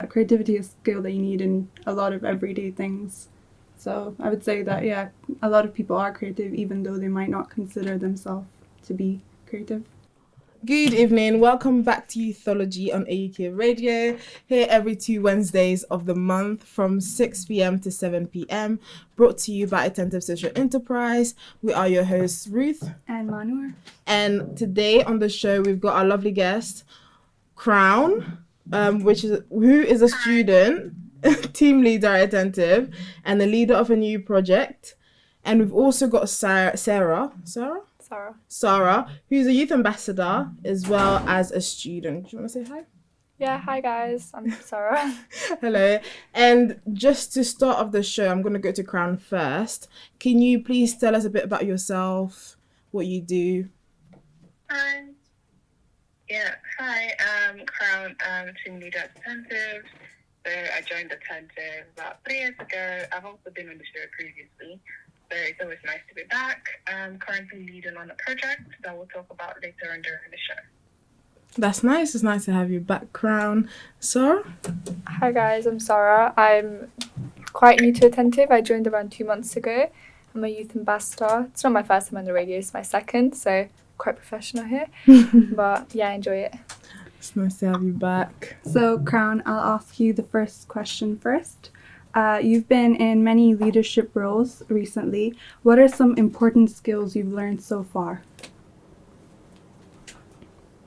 creativity is a skill that you need in a lot of everyday things. So I would say that, yeah, a lot of people are creative even though they might not consider themselves to be creative. Good evening. Welcome back to Youthology on AUK Radio. Here every 2 Wednesdays of the month from 6 p.m. to 7 p.m. Brought to you by Attentive Social Enterprise. We are your hosts, Ruth and Manur. And today on the show, we've got our lovely guest, Crown, who is a student, team leader at Attentive, and the leader of a new project. And we've also got Sarah, who's a youth ambassador as well as a student. Do you want to say hi? Yeah, hi guys, I'm Sarah. Hello. And just to start off the show, I'm going to go to Crown first. Can you please tell us a bit about yourself, what you do? Hi, I'm Crown, team leader at Attentive. So I joined Attentive about 3 years ago. I've also been on the show previously. So it's always nice to be back. I'm currently leading on a project that we'll talk about later on during the show. That's nice. It's nice to have you back, Crown. Sarah? Hi guys, I'm Sarah. I'm quite new to Attentive. I joined around 2 months ago. I'm a youth ambassador. It's not my first time on the radio, it's my second, so quite professional here. But yeah, I enjoy it. It's nice to have you back. So, Crown, I'll ask you the first question first. You've been in many leadership roles recently. What are some important skills you've learned so far?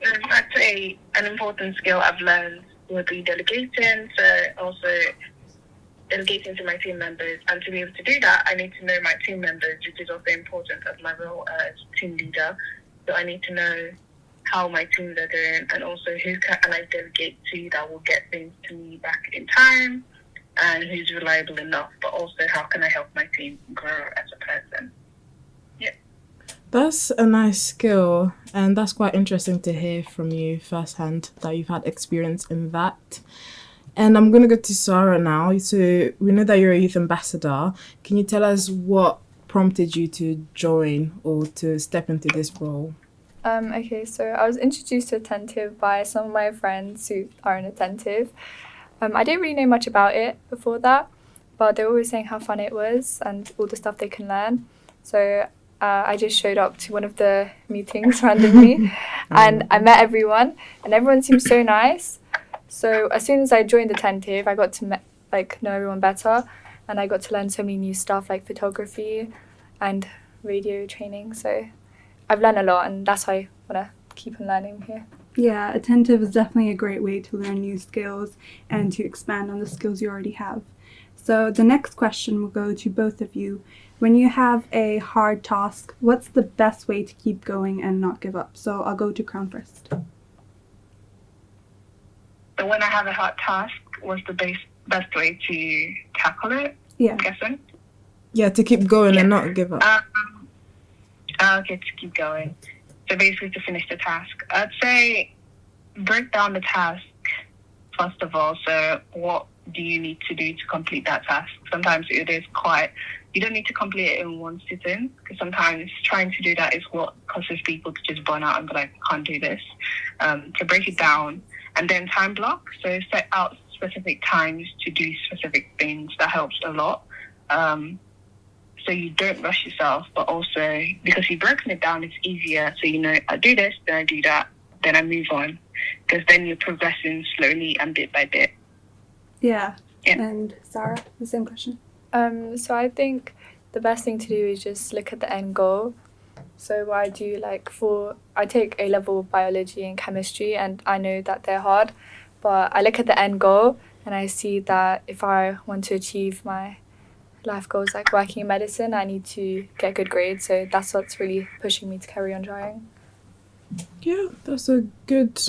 I'd say an important skill I've learned would be delegating, so also delegating to my team members. And to be able to do that, I need to know my team members, which is also important as my role as team leader. So I need to know how my teams are doing and also who can I delegate to that will get things to me back in time, and who's reliable enough, but also how can I help my team grow as a person. Yeah. That's a nice skill, and that's quite interesting to hear from you firsthand that you've had experience in that. And I'm going to go to Sarah now. So we know that you're a youth ambassador. Can you tell us what prompted you to join or to step into this role? Okay, so I was introduced to Attentive by some of my friends who are in Attentive. I didn't really know much about it before that, but they were always saying how fun it was and all the stuff they can learn. So I just showed up to one of the meetings randomly and I met everyone and everyone seemed so nice. So as soon as I joined Attentive, I got to know everyone better, and I got to learn so many new stuff like photography and radio training. So I've learned a lot, and that's why I want to keep on learning here. Yeah, Attentive is definitely a great way to learn new skills and to expand on the skills you already have. So the next question will go to both of you. When you have a hard task, what's the best way to keep going and not give up? So I'll go to Crown first. So when I have a hard task, what's the best way to tackle it? Yeah. I'm guessing? Yeah, to keep going and not give up. Okay, to keep going. So basically to finish the task. I'd say break down the task first of all. So what do you need to do to complete that task? Sometimes it is you don't need to complete it in one sitting, because sometimes trying to do that is what causes people to just burn out and be like, I can't do this. So break it down and then time block. So set out specific times to do specific things. That helps a lot. So you don't rush yourself, but also because you've broken it down, it's easier. So you know, I do this, then I do that, then I move on. Because then you're progressing slowly and bit by bit. Yeah. And Sarah, the same question. So I think the best thing to do is just look at the end goal. So what I do, I take A-level biology and chemistry, and I know that they're hard, but I look at the end goal and I see that if I want to achieve my life goals like working in medicine, I need to get good grades. So that's what's really pushing me to carry on trying. Yeah, that's a good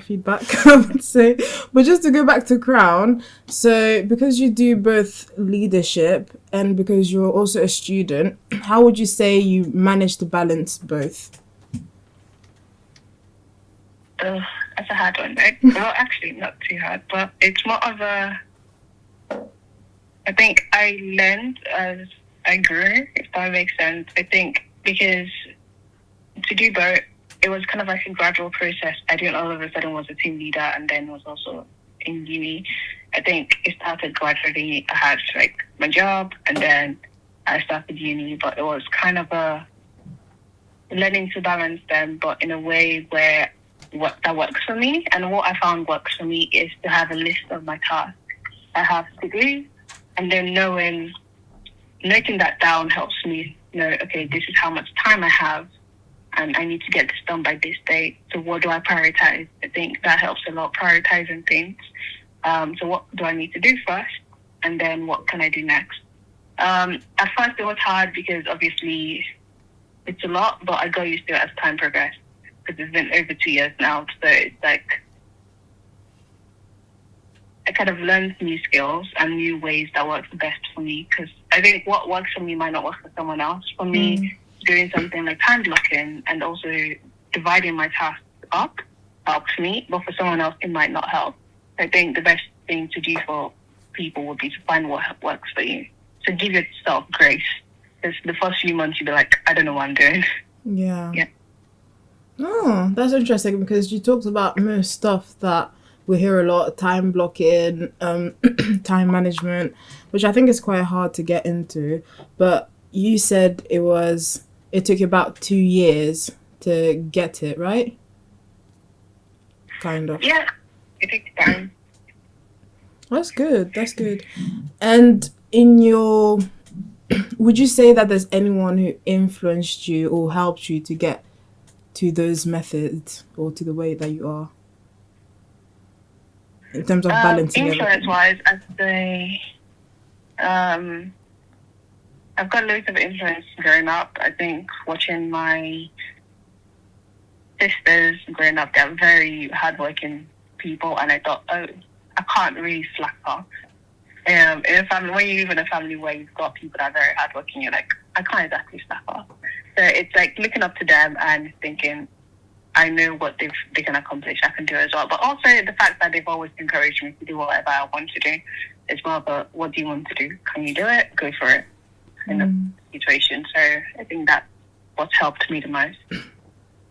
feedback, I would say. But just to go back to Crown, so because you do both leadership and because you're also a student, how would you say you manage to balance both? That's a hard one, right? Well, actually, not too hard, but it's more of I think I learned as I grew, if that makes sense. I think because to do both, it was kind of like a gradual process. I didn't all of a sudden was a team leader and then was also in uni. I think it started gradually. I had like my job and then I started uni, but it was kind of a learning to balance them, but in a way where what that works for me. And what I found works for me is to have a list of my tasks I have to do, and then noting that down helps me know, okay, this is how much time I have, and I need to get this done by this date. So what do I prioritize? I think that helps a lot, prioritizing things. So what do I need to do first, and then what can I do next? At first it was hard because obviously it's a lot, but I got used to it as time progressed because it's been over 2 years now. So it's like I kind of learned new skills and new ways that work the best for me, because I think what works for me might not work for someone else. For me, doing something like time blocking and also dividing my tasks up helps me, but for someone else it might not help. I think the best thing to do for people would be to find what works for you. So give yourself grace, because the first few months you'll be like, I don't know what I'm doing. Yeah. Yeah. Oh, that's interesting, because you talked about most stuff that we hear a lot: time blocking, time management, which I think is quite hard to get into. But you said it took you about 2 years to get it, right? Kind of. Yeah, it takes time. That's good. That's good. And would you say that there's anyone who influenced you or helped you to get to those methods or to the way that you are? In terms of balancing everything. Influence-wise, I'd say I've got loads of influence growing up. I think watching my sisters growing up, they're very hardworking people, and I thought, oh, I can't really slack off. In a family, when you live in a family where you've got people that are very hardworking, you're like, I can't exactly slack off. So it's like looking up to them and thinking, I know what they can accomplish, I can do as well. But also the fact that they've always encouraged me to do whatever I want to do. It's more about, what do you want to do? Can you do it? Go for it. Kind of situation. So I think that's what's helped me the most.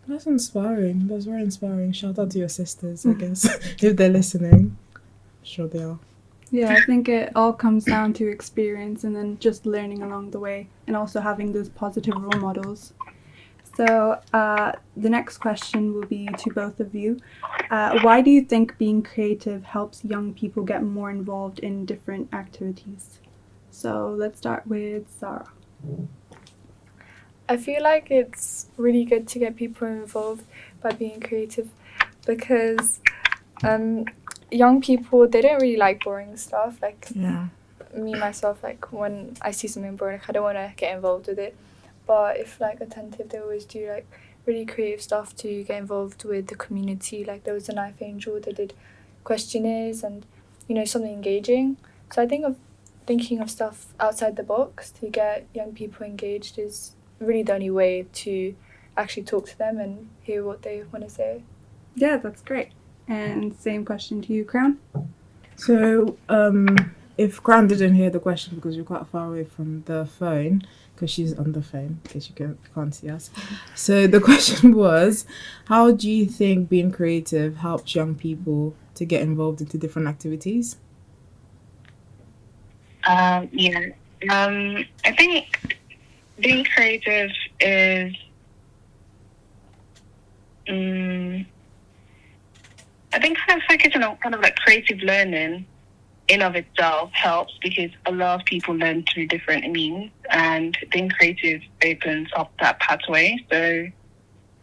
That's inspiring. That's very inspiring. Shout out to your sisters, I guess, if they're listening. I'm sure they are. Yeah, I think it all comes down to experience and then just learning along the way, and also having those positive role models. So the next question will be to both of you. Why do you think being creative helps young people get more involved in different activities? So let's start with Sarah. I feel like it's really good to get people involved by being creative, because young people, they don't really like boring stuff. Like me, myself, like when I see something boring, like, I don't want to get involved with it. But if like attentive, they always do like really creative stuff to get involved with the community. Like there was an Knife Angel, they did questionnaires and, something engaging. So I think thinking of stuff outside the box to get young people engaged is really the only way to actually talk to them and hear what they want to say. Yeah, that's great. And same question to you, Crown. So if Crown didn't hear the question because you're quite far away from the phone, because she's on the phone, in case you can't see us. So the question was, how do you think being creative helps young people to get involved into different activities? I think being creative is, I think kind of focusing on kind of like creative learning in of itself helps, because a lot of people learn through different means, and being creative opens up that pathway. So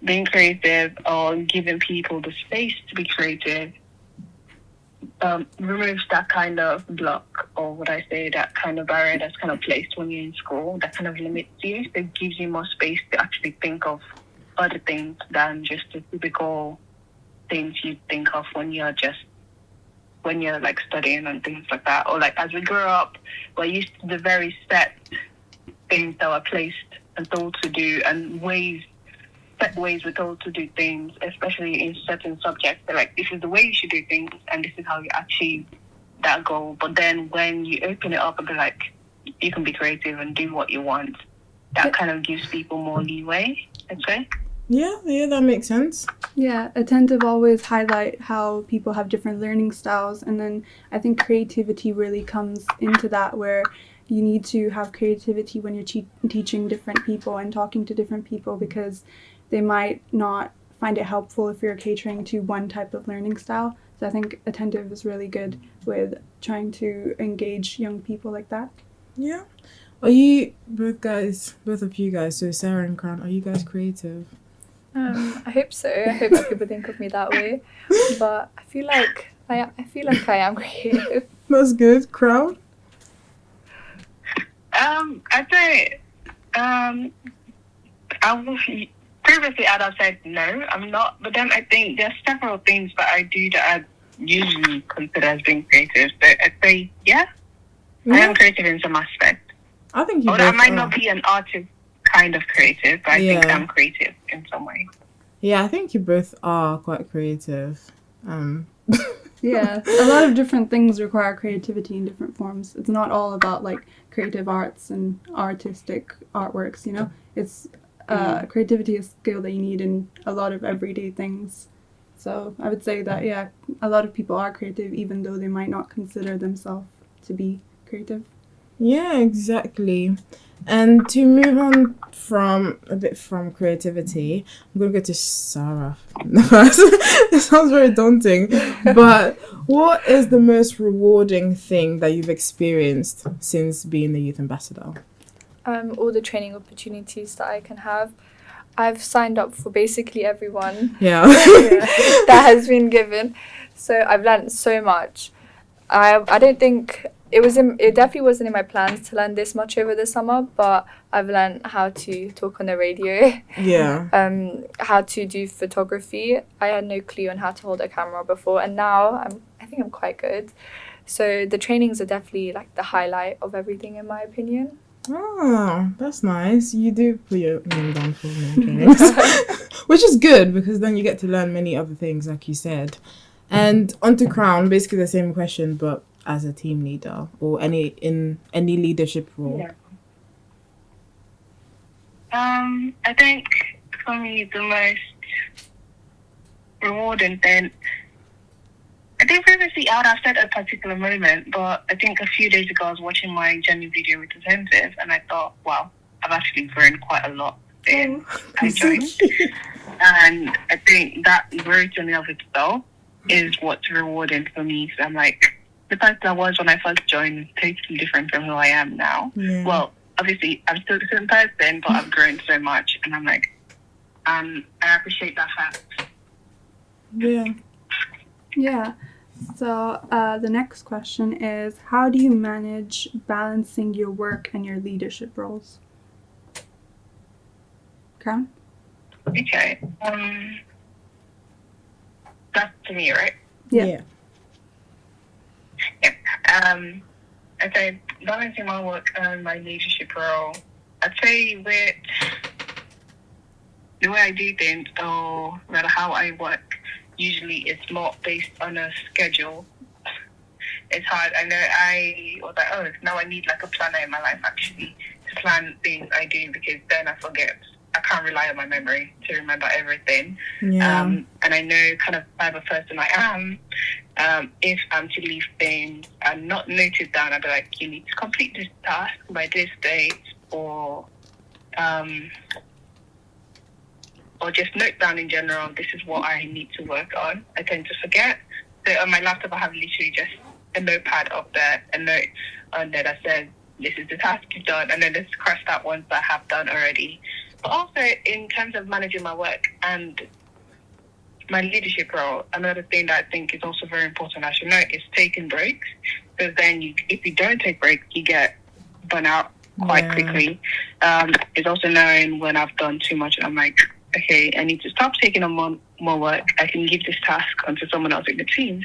being creative or giving people the space to be creative removes that kind of block, or would I say that kind of barrier that's kind of placed when you're in school, that kind of limits you. So it gives you more space to actually think of other things than just the typical things you think of when you're like studying and things like that. Or like as we grow up, we're used to the very set things that were placed and told to do, and set ways we're told to do things, especially in certain subjects. They're like, this is the way you should do things and this is how you achieve that goal. But then when you open it up and be like, you can be creative and do what you want, that kind of gives people more leeway, I'd say. Yeah, that makes sense. Yeah, attentive always highlight how people have different learning styles, and then I think creativity really comes into that, where you need to have creativity when you're teaching different people and talking to different people, because they might not find it helpful if you're catering to one type of learning style. So I think attentive is really good with trying to engage young people like that. Yeah. Are you both of you guys, so Sarah and Crown, are you guys creative? I hope so. I hope that people think of me that way. But I feel like I am creative. That's good. Crown? I'd say, previously I'd have said no, I'm not. But then I think there's several things that I do that I usually consider as being creative. So I'd say, yeah, I am creative in some aspect. I think you Although I both might are. not be an artist kind of creative, but I think Yeah. I'm creative in some way. Yeah, I think you both are quite creative. Yeah, a lot of different things require creativity in different forms. It's not all about like creative arts and artistic artworks, you know? It's creativity is a skill that you need in a lot of everyday things. So I would say that, yeah, a lot of people are creative even though they might not consider themselves to be creative. Yeah, exactly. And to move on from creativity, I'm gonna go to Sarah first. It sounds very daunting, but what is the most rewarding thing that you've experienced since being the youth ambassador? All the training opportunities that I can have. I've signed up for basically everyone Yeah. that has been given. So I've learned so much. I don't think it definitely wasn't in my plans to learn this much over the summer, but I've learned how to talk on the radio, Yeah. how to do photography. I had no clue on how to hold a camera before, and now I think I'm quite good. So the trainings are definitely like the highlight of everything in my opinion. Oh, that's nice. You do put your name down for name trainings, which is good because then you get to learn many other things, like you said. And onto Crown, basically the same question, but as a team leader or in any leadership role. Yeah. I think for me the most rewarding thing, I think previously I would have said a particular moment, but I think a few days ago I was watching my journey video with Attentive and I thought, wow, I've actually grown quite a lot since I joined. And I think that growth in and of itself is what's rewarding for me. So I'm like, the person I was when I first joined is totally different from who I am now. Yeah. Well, obviously I'm still the same person, but I've grown so much and I'm like, I appreciate that fact. Yeah. Yeah. So the next question is, how do you manage balancing your work and your leadership roles? Crown? Okay. That's to me, right? Yeah. I'd say balancing my work and my leadership role. I'd say with the way I do things, or rather how I work, usually it's not based on a schedule. It's hard. I know I was like, oh, now I need like a planner in my life actually to plan things I do, because then I forget. I can't rely on my memory to remember everything. Yeah. And I know kind of type of person I am. If I'm to leave things and not noted down, I'd be like, you need to complete this task by this date, or just note down in general, this is what I need to work on. I tend to forget. So on my laptop, I have literally just a notepad up there, a note on there that says, this is the task you've done, and then just cross that ones that I have done already. But also in terms of managing my work and my leadership role, another thing that I think is also very important, I should note, is taking breaks. Because then if you don't take breaks, you get burnt out quite quickly. It's also knowing when I've done too much and I'm like, okay, I need to stop taking on more work. I can give this task onto someone else in the team,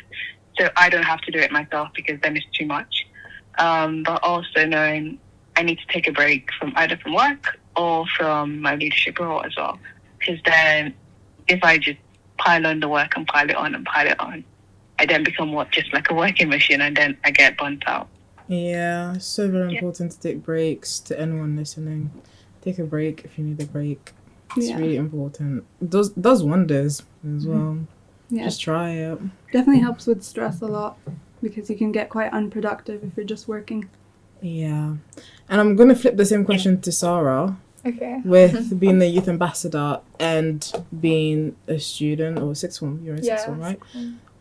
so I don't have to do it myself, because then it's too much. But also knowing I need to take a break from either from work or from my leadership role as well. Because then if I just pile on the work and pile it on, I then become just like a working machine, and then I get burnt out. Yeah, so very important to take breaks. To anyone listening, take a break if you need a break. It's Yeah. really important. It does wonders as well. Yeah. Just try it. Definitely helps with stress a lot because you can get quite unproductive if you're just working. Yeah. And I'm going to flip the same question to Sarah. Okay. With being the youth ambassador and being a student or sixth form. You're in sixth form, right?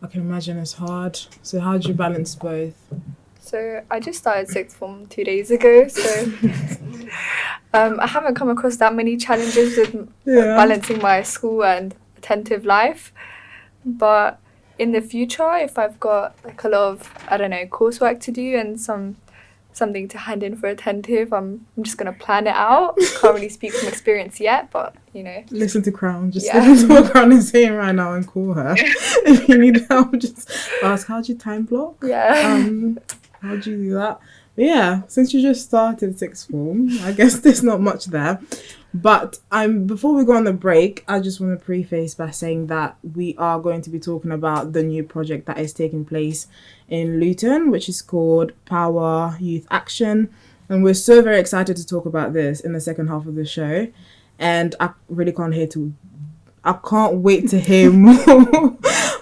I can imagine it's hard. So how do you balance both? So I just started sixth form 2 days ago, so I haven't come across that many challenges with balancing my school and attentive life. But in the future, if I've got like a lot of, I don't know, coursework to do and something to hand in for attentive, I'm just going to plan it out. Can't really speak from experience yet, but, you know. Listen to Crown. Just listen to what Crown is saying right now and call her. If you need help, just ask, how do you time block? Yeah. How do you do that? But yeah, since you just started sixth form, I guess there's not much there. But before we go on the break, I just want to preface by saying that we are going to be talking about the new project that is taking place in Luton, which is called Power Youth Action. And we're so very excited to talk about this in the second half of the show. And I really I can't wait to hear more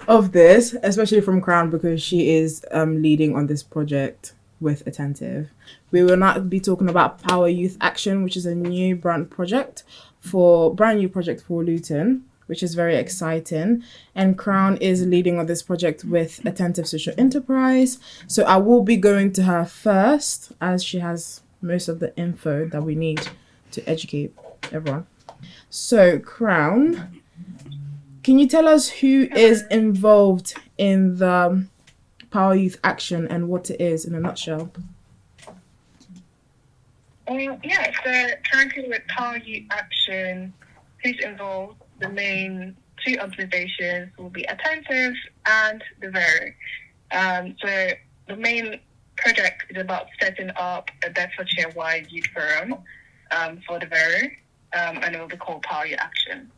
of this, especially from Crown, because she is leading on this project with Attentive. We will not be talking about Power Youth Action, which is a new brand new project for Luton, which is very exciting. And Crown is leading on this project with Attentive Social Enterprise. So I will be going to her first, as she has most of the info that we need to educate everyone. So Crown, can you tell us who is involved in the Power Youth Action and what it is in a nutshell? Yeah, so currently with Power Youth Action, who's involved, the main two organizations will be Attentive and the VERU. So the main project is about setting up a Bedfordshire-wide youth forum for the VERU, and it will be called Power Youth Action.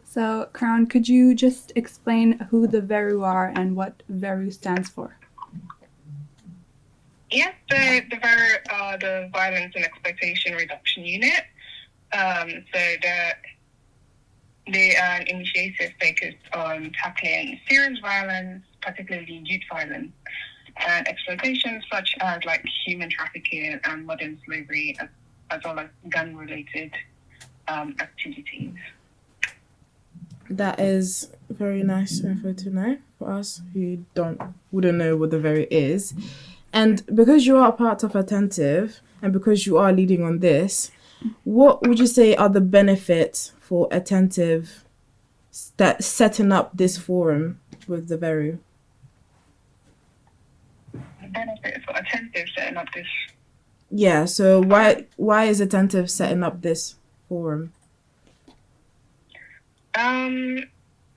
So, Crown, could you just explain who the VERU are and what VERU stands for? Yeah, so the VERU are the Violence and Exploitation Reduction Unit. So they are an initiative focused on tackling serious violence, particularly youth violence, and exploitation such as like human trafficking and modern slavery, as well as gun-related activities. That is very nice info to know for us who wouldn't know what the VERU is. And because you are a part of Attentive and because you are leading on this, what would you say are the benefits for Attentive setting up this forum with the VERU? The benefits for Attentive setting up this? Yeah, so why is Attentive setting up this forum?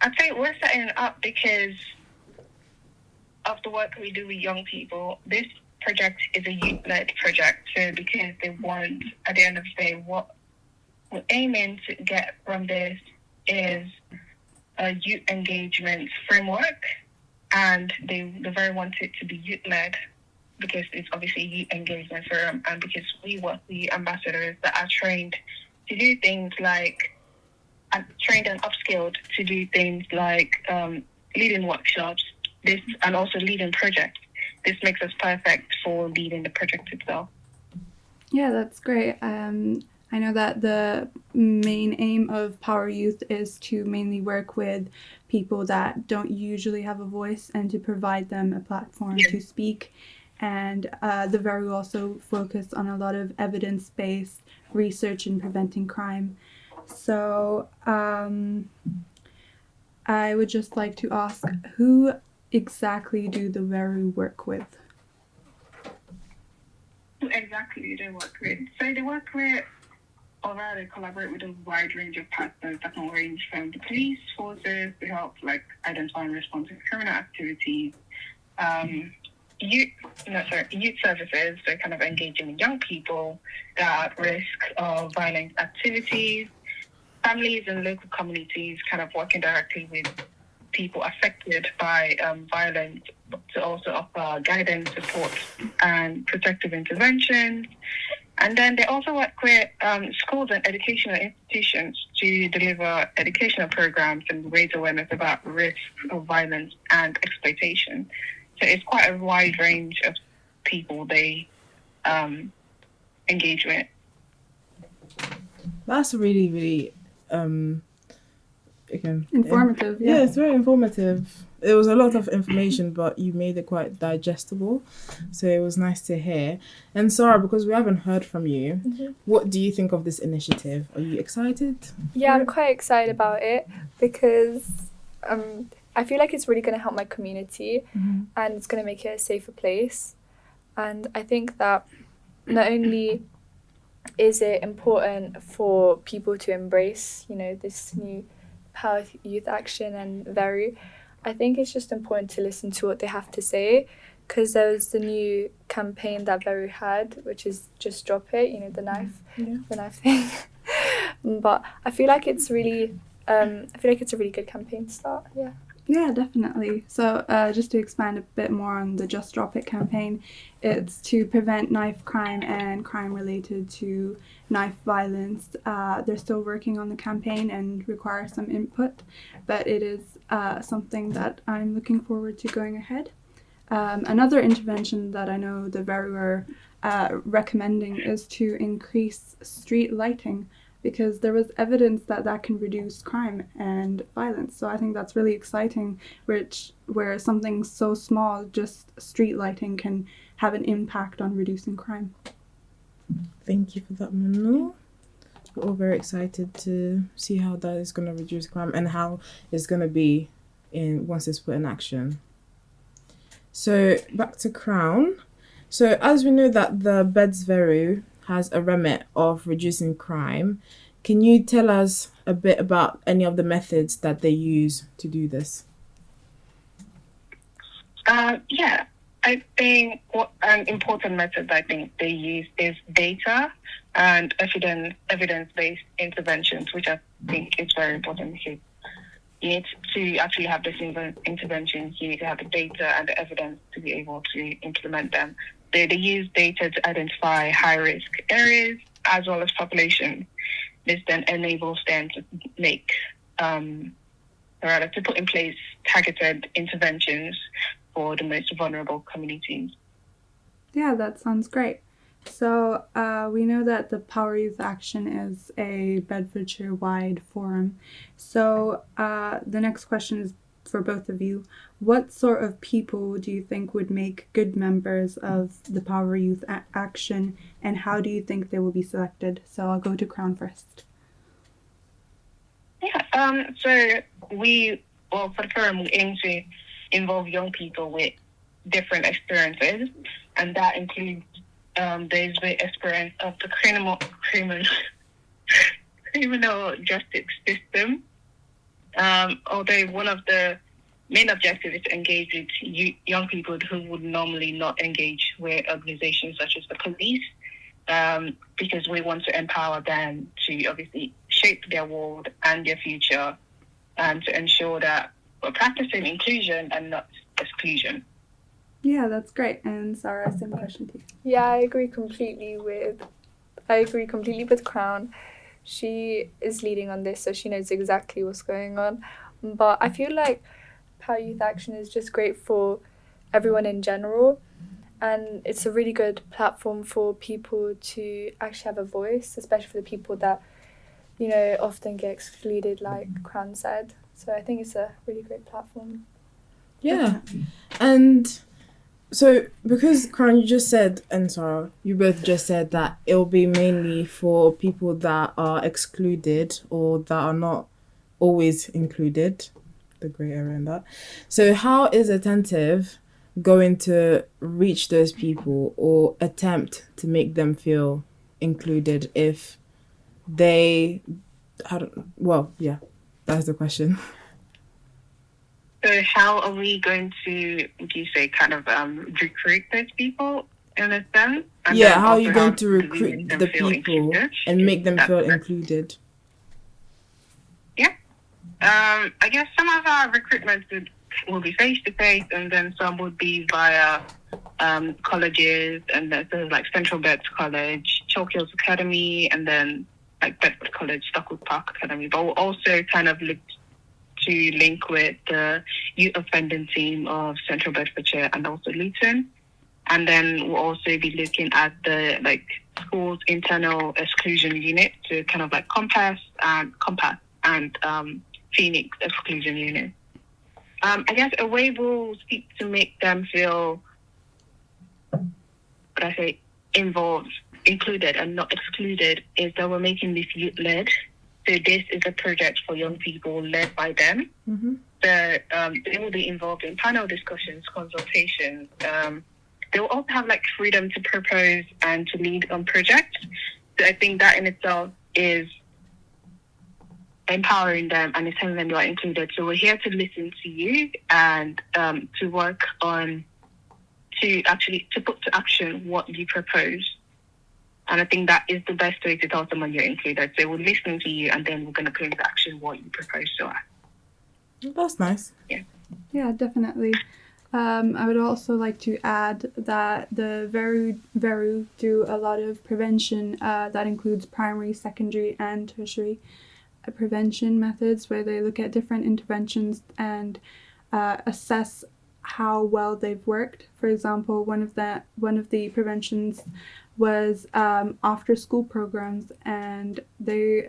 I think we're setting it up because of the work we do with young people. This project is a youth-led project, so because they want, at the end of the day, what we're aiming to get from this is a youth engagement framework, and they very want it to be youth-led because it's obviously a youth engagement forum, and because we work with ambassadors that are trained to do things like trained and upskilled to do things like leading workshops, and also leading projects. This makes us perfect for leading the project itself. Yeah, that's great. I know that the main aim of Power Youth is to mainly work with people that don't usually have a voice and to provide them a platform to speak. And the VERU also focus on a lot of evidence-based research in preventing crime. So I would just like to ask, who exactly do the VERU work with? Who exactly do they work with? So they work with, or rather collaborate with a wide range of partners that can range from the police forces to help like identify and respond to criminal activities, youth services, so kind of engaging with young people that are at risk of violent activities, families and local communities kind of working directly with people affected by violence to also offer guidance, support and protective interventions. And then they also work with schools and educational institutions to deliver educational programs and raise awareness about risks of violence and exploitation. So it's quite a wide range of people they engage with. That's really, really Informative. Yeah, it's very informative. It was a lot of information, but you made it quite digestible. So it was nice to hear. And Sarah, because we haven't heard from you, what do you think of this initiative? Are you excited? Yeah, I'm quite excited about it because I feel like it's really going to help my community and it's going to make it a safer place. And I think that not only is it important for people to embrace, this new Power Youth Action and VERU, I think it's just important to listen to what they have to say, because there was the new campaign that VERU had, which is just drop it, the knife thing. But I feel like it's really, a really good campaign to start. Yeah. Yeah, definitely. So just to expand a bit more on the Just Drop It campaign, it's to prevent knife crime and crime related to knife violence. They're still working on the campaign and require some input, but it is something that I'm looking forward to going ahead. Another intervention that I know the VERU are recommending is to increase street lighting, because there was evidence that can reduce crime and violence. So I think that's really exciting, where something so small, just street lighting, can have an impact on reducing crime. Thank you for that, Manu. We're all very excited to see how that is going to reduce crime and how it's going to be once it's put in action. So back to Crown. So as we know that the BEDS VERU has a remit of reducing crime, can you tell us a bit about any of the methods that they use to do this? Yeah, I think an important method I think they use is data and evidence-based interventions, which I think is very important because you need to actually have these interventions. You need to have the data and the evidence to be able to implement them. They use data to identify high-risk areas as well as population. This then enables them to to put in place targeted interventions for the most vulnerable communities. Yeah, that sounds great. So we know that the Power Youth Action is a Bedfordshire-wide forum. So the next question is for both of you. What sort of people do you think would make good members of the Power Youth Action, and how do you think they will be selected? So I'll go to Crown first. Yeah, so for the forum, we aim to involve young people with different experiences, and that includes those with experience of the criminal justice system. Although one of the main objectives is to engage with young people who would normally not engage with organizations such as the police, because we want to empower them to obviously shape their world and their future, and to ensure that we're practicing inclusion and not exclusion. Yeah, that's great. And Sarah, same question to you. Yeah, I agree completely with Crown. She is leading on this, so she knows exactly what's going on. But I feel like Power Youth Action is just great for everyone in general, and it's a really good platform for people to actually have a voice, especially for the people that, often get excluded, like Crown said. So I think it's a really great platform. Yeah, and so because Crown, you just said, and Sarah, you both just said that it'll be mainly for people that are excluded or that are not always included, the grey area in that. So how is Attentive going to reach those people or attempt to make them feel included if they, that's the question. So how are we going to, do you say, kind of recruit those people in a sense? And how are you going to recruit the people included? and make them feel included? Yeah. I guess some of our recruitment will be face-to-face, and then some would be via colleges, and there's like Central Beds College, Chalk Hills Academy, and then like Bedford College, Stockwood Park Academy. But we'll also kind of look to link with the youth offending team of Central Bedfordshire and also Luton. And then we'll also be looking at the like school's internal exclusion unit, so kind of like Compass and Phoenix exclusion unit. I guess a way we'll seek to make them feel, involved, included, and not excluded is that we're making this youth-led. So this is a project for young people led by them. Mm-hmm. So they will be involved in panel discussions, consultations. They will also have like freedom to propose and to lead on projects. So I think that in itself is empowering them and it's telling them you are included. So we're here to listen to you and to work on, to put to action what you propose. And I think that is the best way to tell someone you're included. So we're listening to you and then we're going to put into action what you propose to us. That's nice. Yeah, definitely. I would also like to add that the VERU do a lot of prevention that includes primary, secondary, and tertiary prevention methods, where they look at different interventions and assess how well they've worked. For example, one of the preventions was after school programs and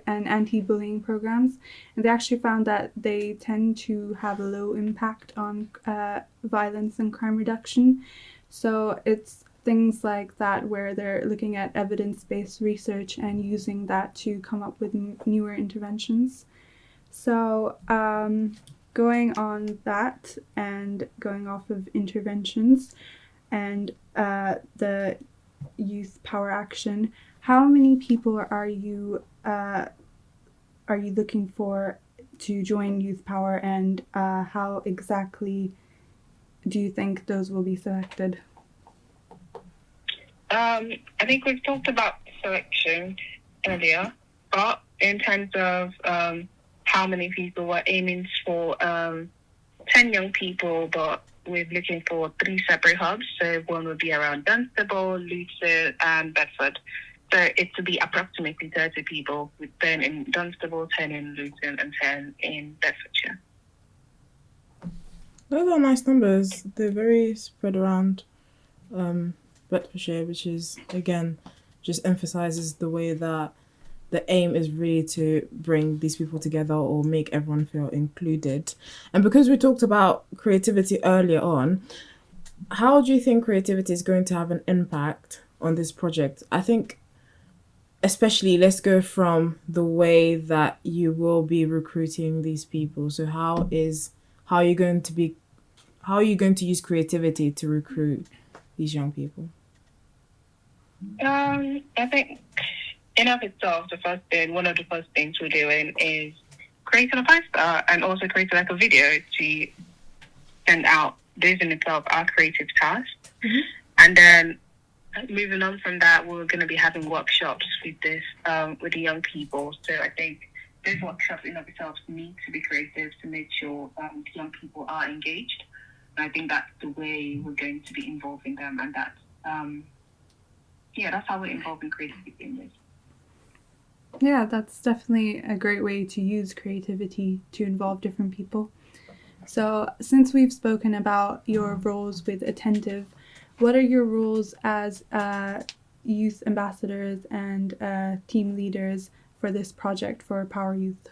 anti-bullying programs, and they actually found that they tend to have a low impact on violence and crime reduction. So it's things like that where they're looking at evidence-based research and using that to come up with newer interventions. So going on that and going off of interventions and the youth power action, how many people are you looking for to join youth power, and how exactly do you think those will be selected? I think we've talked about selection earlier, but in terms of how many people, we're aiming for 10 young people, but we're looking for 3 separate hubs. So one would be around Dunstable, Luton, and Bedford. So it would be approximately 30 people, with 10 in Dunstable, 10 in Luton, and 10 in Bedfordshire. Those are nice numbers. They're very spread around Bedfordshire, which is, again, just emphasises the way that the aim is really to bring these people together or make everyone feel included. And because we talked about creativity earlier on, how do you think creativity is going to have an impact on this project? I think especially, let's go from the way that you will be recruiting these people. So how are you going to use creativity to recruit these young people? I think in of itself, one of the first things we're doing is creating a poster and also creating like a video to send out. Those in itself are creative tasks. Mm-hmm. And then moving on from that, we're going to be having workshops with this, with the young people. So I think those workshops in of itself need to be creative to make sure the young people are engaged. And I think that's the way we're going to be involving them. And that's how we're involving creativity in this. Yeah, that's definitely a great way to use creativity to involve different people. So since we've spoken about your roles with Attentive, what are your roles as youth ambassadors and team leaders for this project for Power Youth?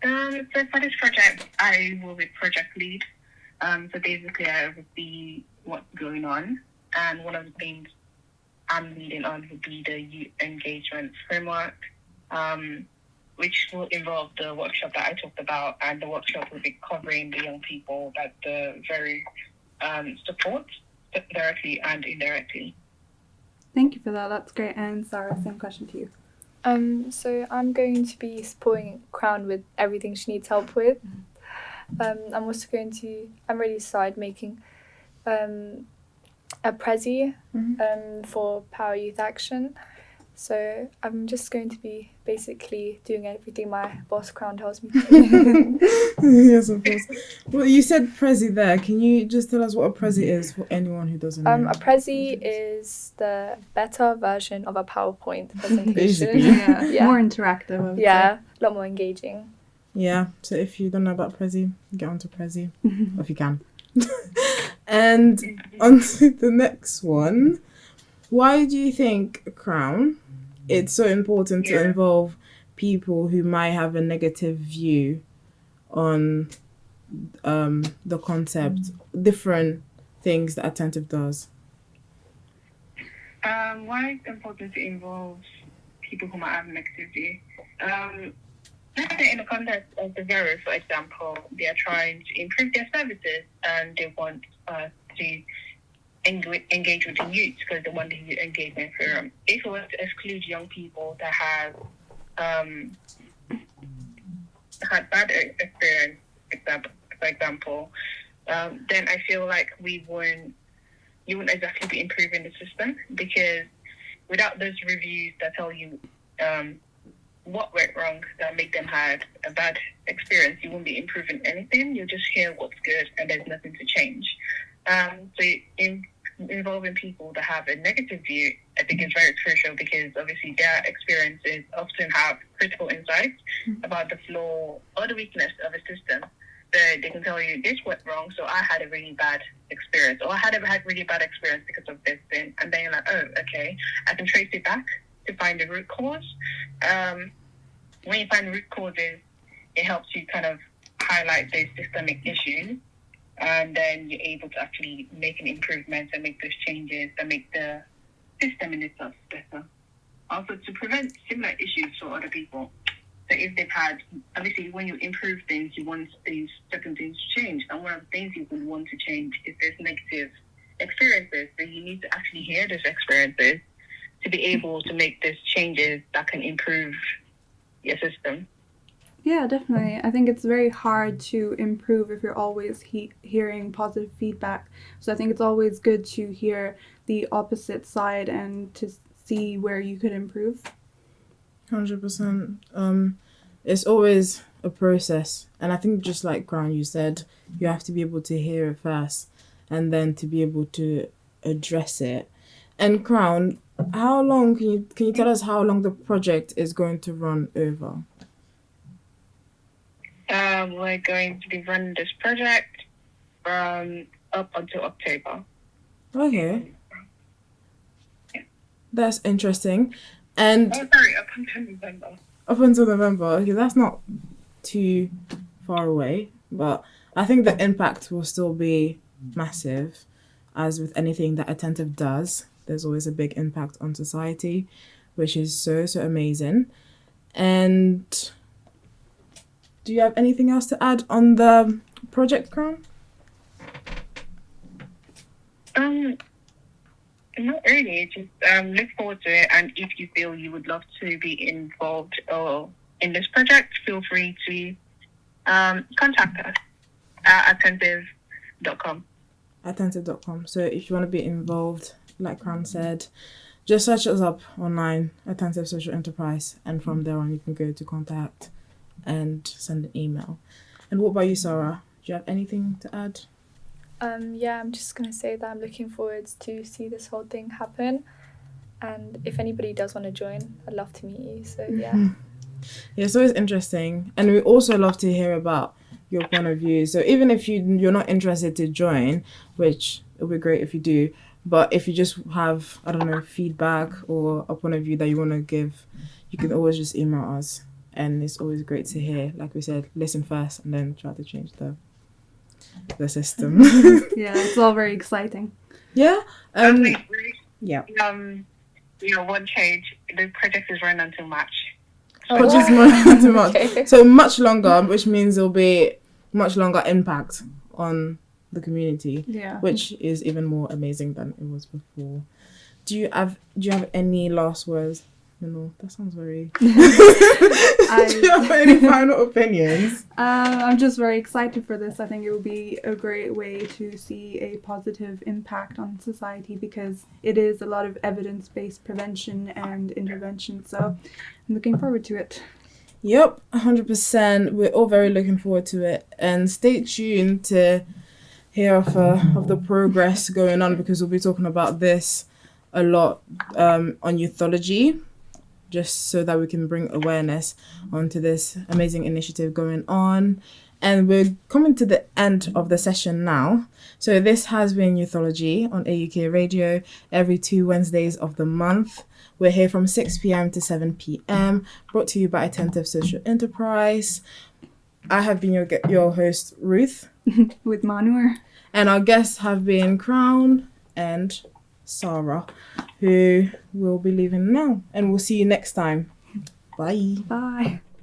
So for this project, I will be project lead. So basically, I will see what's going on. And one of the things I'm leading on would be the youth engagement framework, which will involve the workshop that I talked about. And the workshop will be covering the young people that the VERU supports directly and indirectly. Thank you for that. That's great. And Sarah, same question to you. So I'm going to be supporting Crown with everything she needs help with. I'm really started making a Prezi for Power Youth Action. So I'm just going to be basically doing everything my boss Crown tells me to do. Yes, of course. Well, you said Prezi there. Can you just tell us what a Prezi is for anyone who doesn't know? A Prezi is the better version of a PowerPoint presentation. Basically. Yeah, more interactive, I would say. Yeah, a lot more engaging. Yeah, so if you don't know about Prezi, get onto Prezi, if you can. And on to the next one. Why do you think, Crown, it's so important to involve people who might have a negative view on the concept, different things that attentive does? Why it's important to involve people who might have a negative view? Let's say in the context of the VERU, for example, they are trying to improve their services and they want to engage with the youth because they want the youth engagement forum. If we were to exclude young people that have had bad experience, for example, then I feel like you wouldn't exactly be improving the system, because without those reviews that tell you what went wrong, that make them have a bad experience, you won't be improving anything. You'll just hear what's good and there's nothing to change. So involving people that have a negative view, I think is very crucial, because obviously their experiences often have critical insights about the flaw or the weakness of a system. So they can tell you, this went wrong, so I had a really bad experience, or I had really bad experience because of this thing. And then you're like, oh, okay, I can trace it back to find the root cause. When you find the root causes, it helps you kind of highlight those systemic issues, and then you're able to actually make an improvement and make those changes and make the system in itself better. Also, to prevent similar issues for other people. So if they've had, obviously when you improve things, you want these certain things to change. And one of the things you would want to change is there's negative experiences. So you need to actually hear those experiences to be able to make those changes that can improve your system. Yeah, definitely. I think it's very hard to improve if you're always hearing positive feedback. So I think it's always good to hear the opposite side and to see where you could improve. 100%. It's always a process. And I think just like Crown, you said, you have to be able to hear it first and then to be able to address it. And Crown, how long, can you tell us how long the project is going to run over? We're going to be running this project from up until October. Okay. That's interesting. And up until November. Up until November. Okay, that's not too far away, but I think the impact will still be massive. As with anything that Attentive does, there's always a big impact on society, which is so amazing. And do you have anything else to add on the project, Crown? Not really. Just look forward to it, and if you feel you would love to be involved in this project, feel free to contact us at attentive.com. Attentive.com. So if you want to be involved, like Crown said, just search us up online, Attentive Social Enterprise, and from there on you can go to contact and send an email. And what about you, Sarah? Do you have anything to add? Yeah, I'm just going to say that I'm looking forward to see this whole thing happen. And if anybody does want to join, I'd love to meet you. So, yeah. Yeah, it's always interesting. And we also love to hear about your point of view. So even if you're not interested to join, which it would be great if you do, but if you just have, I don't know, feedback or a point of view that you want to give, you can always just email us. And it's always great to hear, like we said, listen first and then try to change the system. Yeah, it's all very exciting. Yeah. Yeah. One change. The project is running until March. Which is more too much. Okay. So much longer, which means there'll be much longer impact on the community. Yeah. Which is even more amazing than it was before. Do you have any last words, That sounds very... Do you have any final opinions? I'm just very excited for this. I think it will be a great way to see a positive impact on society because it is a lot of evidence-based prevention and intervention. So I'm looking forward to it. Yep, 100%. We're all very looking forward to it. And stay tuned to hear of the progress going on because we'll be talking about this a lot on Youthology, just so that we can bring awareness onto this amazing initiative going on. And we're coming to the end of the session now. So this has been Youthology on AUK Radio every 2 Wednesdays of the month. We're here from 6 p.m. to 7 p.m. brought to you by Attentive Social Enterprise. I have been your host, Ruth. With Manur. And our guests have been Crown and Sarah, who will be leaving now. And we'll see you next time. Bye. Bye.